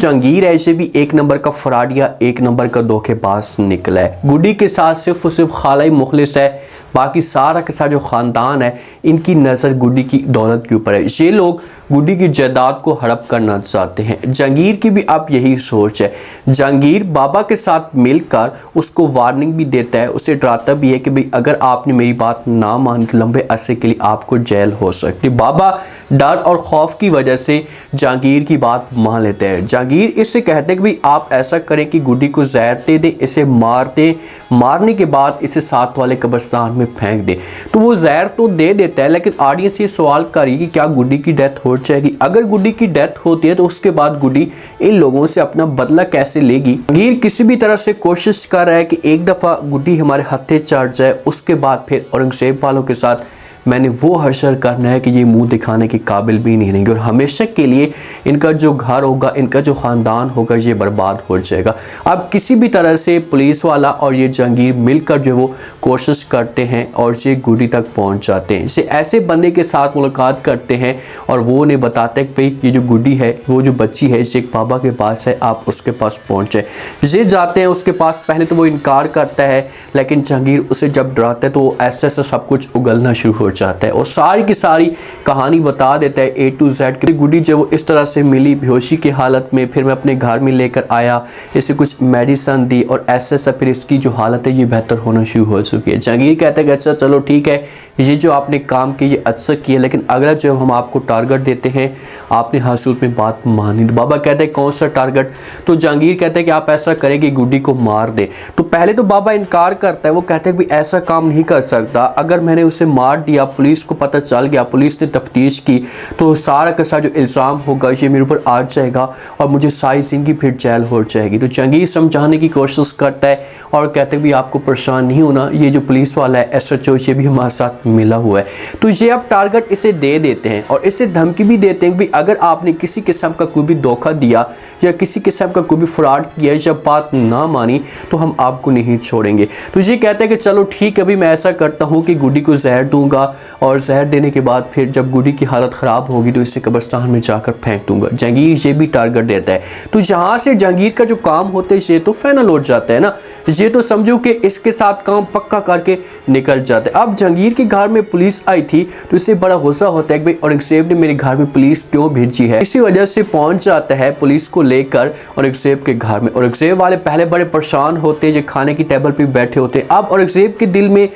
जहांगीर ऐसे भी एक नंबर का फराड या एक नंबर का धोखेबाज निकला है। गुड्डी के साथ सिर्फ और सिर्फ खाला ही मुखलिस है, बाकी सारा के साथ जो ख़ानदान है इनकी नज़र गुड्डी की दौलत के ऊपर है। ये लोग गुड्डी की जायदाद को हड़प करना चाहते हैं। जहांगीर की भी अब यही सोच है। जहांगीर बाबा के साथ मिलकर उसको वार्निंग भी देता है, उसे डराता भी है कि भाई अगर आपने मेरी बात ना मानी तो लंबे अरसे के लिए आपको जेल हो सकती है। बाबा डर और खौफ की वजह से जहांगीर की बात मान लेते हैं। जहांगीर इससे कहते हैं कि भाई आप ऐसा करें कि गुड्डी को जहर दे दें, इसे मार दें, मारने के बाद इसे साथ वाले कब्रिस्तान में फेंक दे। तो वो जहर तो दे देता है, लेकिन ऑडियंस ये सवाल करी कि क्या गुड्डी की डेथ हो जाएगी। अगर गुड्डी की डेथ होती है तो उसके बाद गुड्डी इन लोगों से अपना बदला कैसे लेगी। जहांगीर किसी भी तरह से कोशिश कर रहा है कि एक दफ़ा गुड्डी हमारे हत्थे चढ़ जाए, उसके बाद फिर औरंगजेब वालों के साथ मैंने वो हशर करना है कि ये मुंह दिखाने के काबिल भी नहीं रहेंगे और हमेशा के लिए इनका जो घर होगा, इनका जो ख़ानदान होगा, ये बर्बाद हो जाएगा। अब किसी भी तरह से पुलिस वाला और ये जहांगीर मिलकर जो वो कोशिश करते हैं और ये गुड्डी तक पहुंच जाते हैं। इसे ऐसे बंदे के साथ मुलाकात करते हैं और वो उन्हें बताते हैं कि भाई ये जो गुड्डी है, वो जो बच्ची है, इसे एक बाबा के पास है, आप उसके पास पहुँचे। ये जाते हैं उसके पास। पहले तो वो इनकार करता है, लेकिन जहांगीर उसे जब डराता है तो ऐसे ऐसे सब कुछ उगलना शुरू हो जाता है और सारी की सारी कहानी बता देता है A to Z कि गुड्डी जब वो इस तरह से मिली बेहोशी की हालत में, फिर मैं अपने घर में लेकर आया, इसे कुछ मेडिसिन दी और ऐसे ऐसा फिर इसकी जो हालत है ये बेहतर होना शुरू हो चुकी है। जहांगीर कहता है कि अच्छा चलो ठीक है, ये जो आपने काम किया ये अच्छा किया, लेकिन अगला जब हम आपको टारगेट देते हैं आपने हर सूरत में बात मानी। तो बाबा कहते हैं कौन सा टारगेट। तो जहांगीर कहता है कि आप ऐसा करें कि गुड्डी को मार दे। तो पहले तो बाबा इनकार करता है, वो कहते हैं कि ऐसा काम नहीं कर सकता, अगर मैंने उसे मार दिया, पुलिस को पता चल गया, पुलिस ने तफ्तीश की, तो सारा का सारा जो इल्ज़ाम होगा ये मेरे ऊपर आ जाएगा और मुझे सारी जिंदगी फिर जेल हो जाएगी। तो जहांगीर समझाने की कोशिश करता है और कहते हैं भी आपको परेशान नहीं होना, ये जो पुलिस वाला है SHO ये भी हमारे साथ मिला हुआ है। तो ये अब टारगेट इसे दे देते हैं और इसे धमकी भी देते हैं कि अगर आपने किसी किस्म का कोई भी धोखा दिया या किसी किस्म का कोई भी फ्रॉड किया, जब बात ना मानी तो हम आपको नहीं छोड़ेंगे। तो ये कहते हैं कि चलो ठीक है, अभी मैं ऐसा करता हूँ कि गुड्डी को जहर दूंगा और जहर देने के बाद फिर जब गुड्डी की हालत ख़राब होगी तो इसे कब्रिस्तान में जाकर फेंक दूंगा। जहांगीर ये भी टारगेट देता है। तो यहाँ से जहांगीर का जो काम होता है ये तो फाइनल हो जाता है ना, ये तो समझो कि इसके साथ काम पक्का करके निकल जाता है। अब जहांगीर के घर में पुलिस आई थी तो इसे बड़ा गुस्सा होता है कि भाई औरंगजेब ने मेरे घर में पुलिस क्यों भेजी है। इसी वजह से पहुंच जाता है पुलिस को लेकर औरंगजेब के घर में। औरंगजेब वाले पहले बड़े परेशान होते हैं, जो खाने की टेबल पे बैठे होते हैं। अब औरंगजेब के दिल में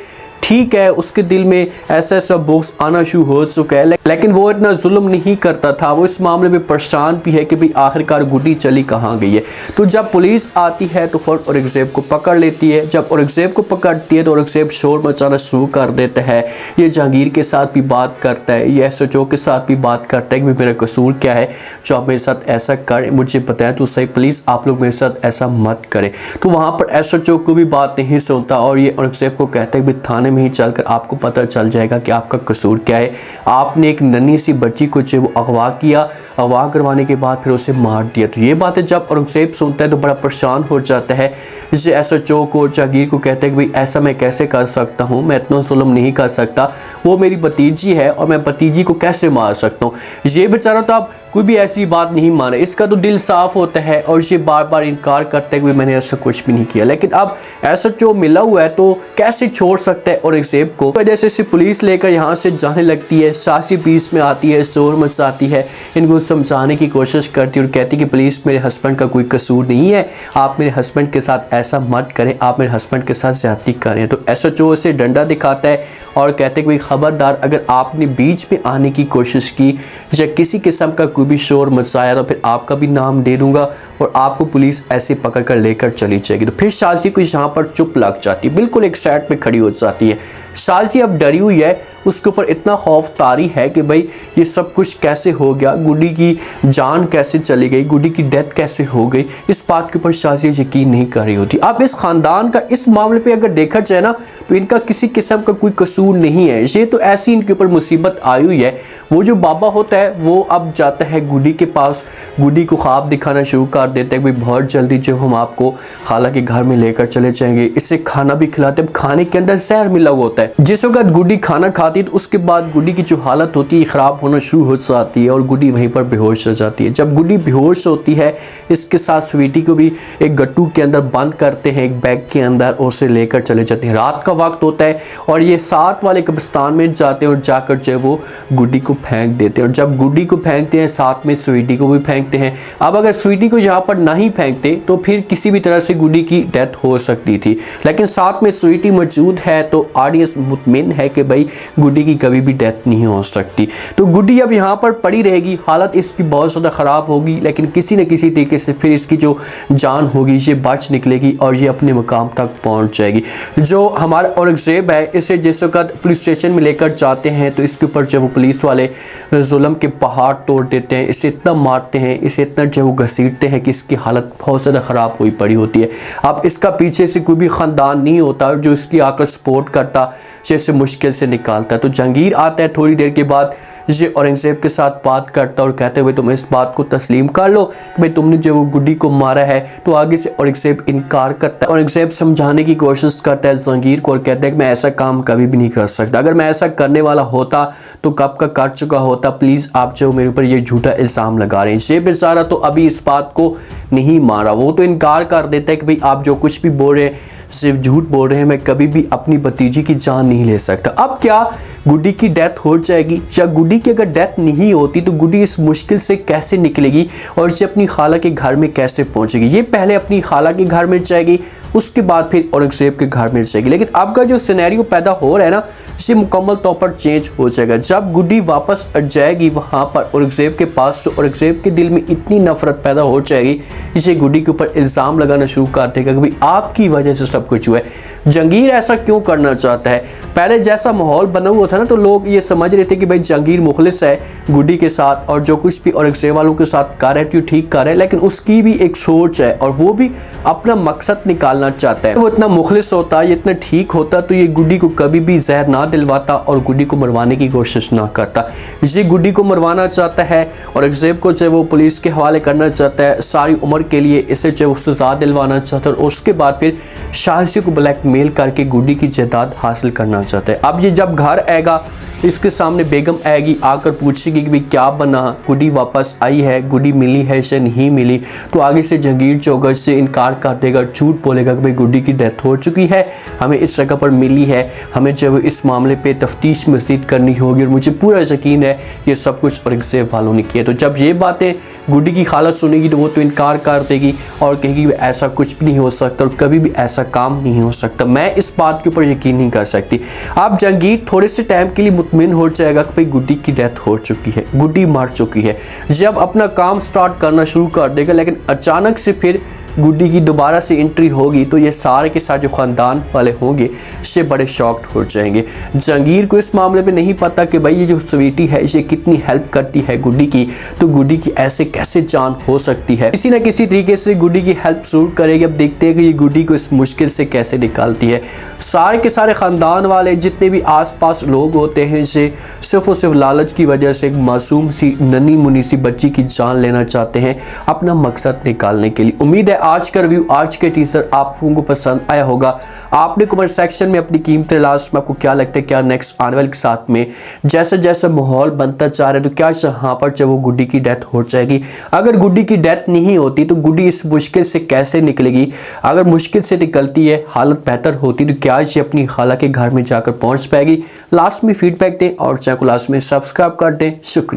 ठीक है, उसके दिल में ऐसा ऐसा बोक्स आना शुरू हो चुका है, लेकिन वो इतना जुल्म नहीं करता था। वो इस मामले में परेशान भी है कि भाई आखिरकार गुड्डी चली कहाँ गई है। तो जब पुलिस आती है तो फौरन औरंगजेब को पकड़ लेती है। जब औरंगजेब को पकड़ती है तो औरंगजेब शोर मचाना शुरू कर देता है। ये जहांगीर के साथ भी बात करता है, ये SHO के साथ भी बात करता है कि मेरा कसूर क्या है जो आप मेरे साथ ऐसा करें, मुझे बताएं तो सही, प्लीज़ आप लोग मेरे साथ ऐसा मत करें। तो वहाँ पर SHO को भी बात नहीं सुनता और ये औरंगजेब को कहता है कि थाने में ही चलकर आपको पता चल जाएगा कि आपका कसूर क्या है। आपने एक नन्ही सी बच्ची को जो वो अगवा किया, अगवा करवाने के बाद फिर उसे मार दिया। तो ये बातें जब औरंगजेब सुनता है तो बड़ा परेशान हो जाता है। इसे SHO को, जहांगीर को कहते हैं कि भाई ऐसा मैं कैसे कर सकता हूँ, मैं इतना जुल्म नहीं कर सकता, वो मेरी भतीजी है और मैं भतीजी को कैसे मार सकता हूँ। ये बेचारा तो अब कोई भी ऐसी बात नहीं माने, इसका तो दिल साफ होता है और ये बार बार इनकार करता है कि मैंने ऐसा कुछ भी नहीं किया। लेकिन अब SHO मिला हुआ है तो कैसे छोड़ सकता है औरंगजेब को। वजह से पुलिस लेकर यहाँ से जाने लगती है। सासी बीच में आती है, शोर मचाती है, इनको समझाने की कोशिश करती है और कहती है कि पुलिस मेरे हस्बैंड का कोई कसूर नहीं है, आप मेरे हस्बैंड के साथ ऐसा मत करें, आप मेरे हस्बैंड के साथ ज्यादती करें। तो SHO से डंडा दिखाता है और कहते हैं कि खबरदार, अगर आपने बीच में आने की कोशिश की या किसी किस्म का कोई भी शोर मचाया तो फिर आपका भी नाम दे दूंगा और आपको पुलिस ऐसे पकड़ कर लेकर चली जाएगी। तो फिर शाजी को यहाँ पर चुप लग जाती है, बिल्कुल एक साइड पे खड़ी हो जाती है। शाजी अब डरी हुई है, उसके ऊपर इतना खौफ तारी है कि भाई ये सब कुछ कैसे हो गया, गुड्डी की जान कैसे चली गई, गुड्डी की डेथ कैसे हो गई, इस बात के ऊपर शाजी यकीन नहीं कर रही होती। अब इस खानदान का इस मामले पे अगर देखा जाए ना तो इनका किसी किस्म का कोई कसूर नहीं है, ये तो ऐसी इनके ऊपर मुसीबत आई हुई है। वो जो बाबा होता है वो अब जाता है गुड्डी के पास, गुड्डी को ख्वाब दिखाना शुरू कर देता है कि भाई बहुत जल्दी जब हम आपको खाला के घर में लेकर चले जाएंगे, इससे खाना भी खिलाते हैं। खाने के अंदर जहर मिला हुआ होता है है। जिस वक्त गुड्डी खाना खाती है तो उसके बाद गुड्डी की जो हालत होती है ख़राब होना शुरू हो जाती है और गुड्डी वहीं पर बेहोश हो जाती है। जब गुड्डी बेहोश होती है, इसके साथ स्वीटी को भी एक गट्टू के अंदर बंद करते हैं, एक बैग के अंदर, और उसे लेकर चले जाते हैं। रात का वक्त होता है और ये साथ वाले कब्रिस्तान में जाते हैं और जाकर जो है वो गुड्डी को फेंक देते हैं। और जब गुड्डी को फेंकते हैं साथ में स्वीटी को भी फेंकते हैं। अब अगर स्वीटी को यहाँ पर नहीं फेंकते तो फिर किसी भी तरह से गुड्डी की डेथ हो सकती थी, लेकिन साथ में स्वीटी मौजूद है तो ऑडियंस मुतमिन है कि भाई गुड्डी की कभी भी डेथ नहीं हो सकती। तो गुड्डी अब यहाँ पर पड़ी रहेगी, हालत इसकी बहुत ज़्यादा ख़राब होगी, लेकिन किसी न किसी तरीके से फिर इसकी जो जान होगी ये बच निकलेगी और ये अपने मुकाम तक पहुँच जाएगी। जो हमारा औरंगज़ेब है, इसे जिस वक्त पुलिस स्टेशन में लेकर जाते हैं तो इसके ऊपर जो वो पुलिस वाले जुल्म के पहाड़ तोड़ देते हैं, इसे इतना मारते हैं, इसे इतना जो वो घसीटते हैं कि इसकी हालत बहुत ज़्यादा ख़राब हुई पड़ी होती है। अब इसका पीछे से कोई भी ख़ानदान नहीं होता जो इसकी आकर सपोर्ट करता, जैसे मुश्किल से निकालता है। तो जहांगीर आता है थोड़ी देर के बाद, ये औरंगज़ेब के साथ बात करता और कहते हुए तुम इस बात को तस्लीम कर लो कि भाई तुमने जो वो गुड्डी को मारा है। तो आगे से औरंगज़ेब इनकार करता है। औरंगज़ेब समझाने की कोशिश करता है जहांगीर को और कहता है कि मैं ऐसा काम कभी भी नहीं कर सकता, अगर मैं ऐसा करने वाला होता तो कब का कर चुका होता, प्लीज़ आप जो मेरे ऊपर ये झूठा इल्ज़ाम लगा रहे हैं। ये बेचारा तो अभी इस बात को नहीं मारा, वो तो इनकार कर देता है कि भाई आप जो कुछ भी बोल रहे हैं सिर्फ झूठ बोल रहे हैं, मैं कभी भी अपनी भतीजी की जान नहीं ले सकता। अब क्या गुड्डी की डेथ हो जाएगी, या गुड्डी की अगर डेथ नहीं होती तो गुड्डी इस मुश्किल से कैसे निकलेगी और इसे अपनी खाला के घर में कैसे पहुंचेगी? ये पहले अपनी खाला के घर में जाएगी, उसके बाद फिर औरंगज़ेब के घर में जाएगी। लेकिन अब का जो सिनेरियो पैदा हो रहा है ना, इसे मुकम्मल तौर पर चेंज हो जाएगा। जब गुड्डी वापस जाएगी वहाँ पर औरंगज़ेब के पास, तो औरंगज़ेब के दिल में इतनी नफरत पैदा हो जाएगी, इसे गुड्डी के ऊपर इल्ज़ाम लगाना शुरू कर देगा कि भाई आपकी वजह से सब कुछ हुआ है। जहांगीर ऐसा क्यों करना चाहता है? पहले जैसा माहौल बना हुआ था ना, तो लोग ये समझ रहे थे कि भाई जहांगीर मुखलिस है गुड्डी के साथ और जो कुछ भी औरंगज़ेब वालों के साथ कर रहे थे वो ठीक कर रहे हैं, लेकिन उसकी भी एक सोच है और वो भी अपना मकसद निकालना चाहता है। वो इतना मुखलिस होता, ये इतना ठीक होता तो ये गुड्डी को कभी भी जहर ना दिलवाता और गुड्डी को मरवाने की कोशिश ना करता। ये गुड्डी को मरवाना चाहता है, औरंगज़ेब को जो वो पुलिस के हवाले करना चाहता है, सारी उम्र के लिए इसे जो वो सज़ा दिलवाना चाहता है और उसके बाद फिर शाहजी को ब्लैकमेल करके गुड्डी की जायदाद हासिल करना चाहता है। अब ये जब घर आएगा, इसके सामने बेगम आएगी, आकर पूछेगी कि भाई क्या बना, गुड्डी वापस आई है, गुड्डी मिली है या नहीं मिली? तो आगे से जहांगीर चौगड़ से इनकार कर देगा, झूठ बोलेगा कि भाई गुड्डी की डेथ हो चुकी है, हमें इस जगह पर मिली है, हमें जो इस मामले पे तफ्तीश मज़ीद करनी होगी और मुझे पूरा यकीन है ये सब कुछ औरंगज़ेब वालों ने किया। तो जब ये बातें गुड्डी की खालत सुनेगी तो वो तो इनकार कर देगी और कहेगी ऐसा कुछ भी नहीं हो सकता और कभी भी ऐसा काम नहीं हो सकता, मैं इस बात के ऊपर यकीन नहीं कर सकती। अब जहांगीर थोड़े से टाइम के लिए मुतमिन हो जाएगा कि भाई गुड्डी की डेथ हो चुकी है, गुड्डी मर चुकी है। जब अपना काम स्टार्ट करना शुरू कर देगा, लेकिन अचानक से फिर गुड्डी की दोबारा से एंट्री होगी तो ये सारे के सारे जो ख़ानदान वाले होंगे से बड़े शॉक्ड हो जाएंगे। जहांगीर को इस मामले में नहीं पता कि भाई ये जो स्वीटी है ये कितनी हेल्प करती है गुड्डी की, तो गुड्डी की ऐसे कैसे जान हो सकती है। किसी न किसी तरीके से गुड्डी की हेल्प जरूर करेगी। अब देखते हैं कि ये गुड्डी को इस मुश्किल से कैसे निकालती है। सारे के सारे ख़ानदान वाले जितने भी आसपास लोग होते हैं इसे सिर्फ और सिर्फ लालच की वजह से एक मासूम सी नन्ही मुन्नी सी बच्ची की जान लेना चाहते हैं अपना मकसद निकालने के लिए। उम्मीद है आज का रिव्यू, आज के टीजर आप लोगों को पसंद आया होगा। आपने कमेंट सेक्शन में अपनी कीमती लास्ट में आपको क्या लगता है क्या नेक्स्ट आने वाले के साथ में जैसे जैसे माहौल बनता जा रहा है तो क्या यहाँ पर जब वो गुड्डी की डेथ हो जाएगी? अगर गुड्डी की डेथ नहीं होती तो गुड्डी इस मुश्किल से कैसे निकलेगी? अगर मुश्किल से निकलती है, हालत बेहतर होती तो क्या ये अपनी खाला के घर में जाकर पहुंच पाएगी? लास्ट में फीडबैक दें और चैनल को लास्ट में सब्सक्राइब कर दें। शुक्रिया।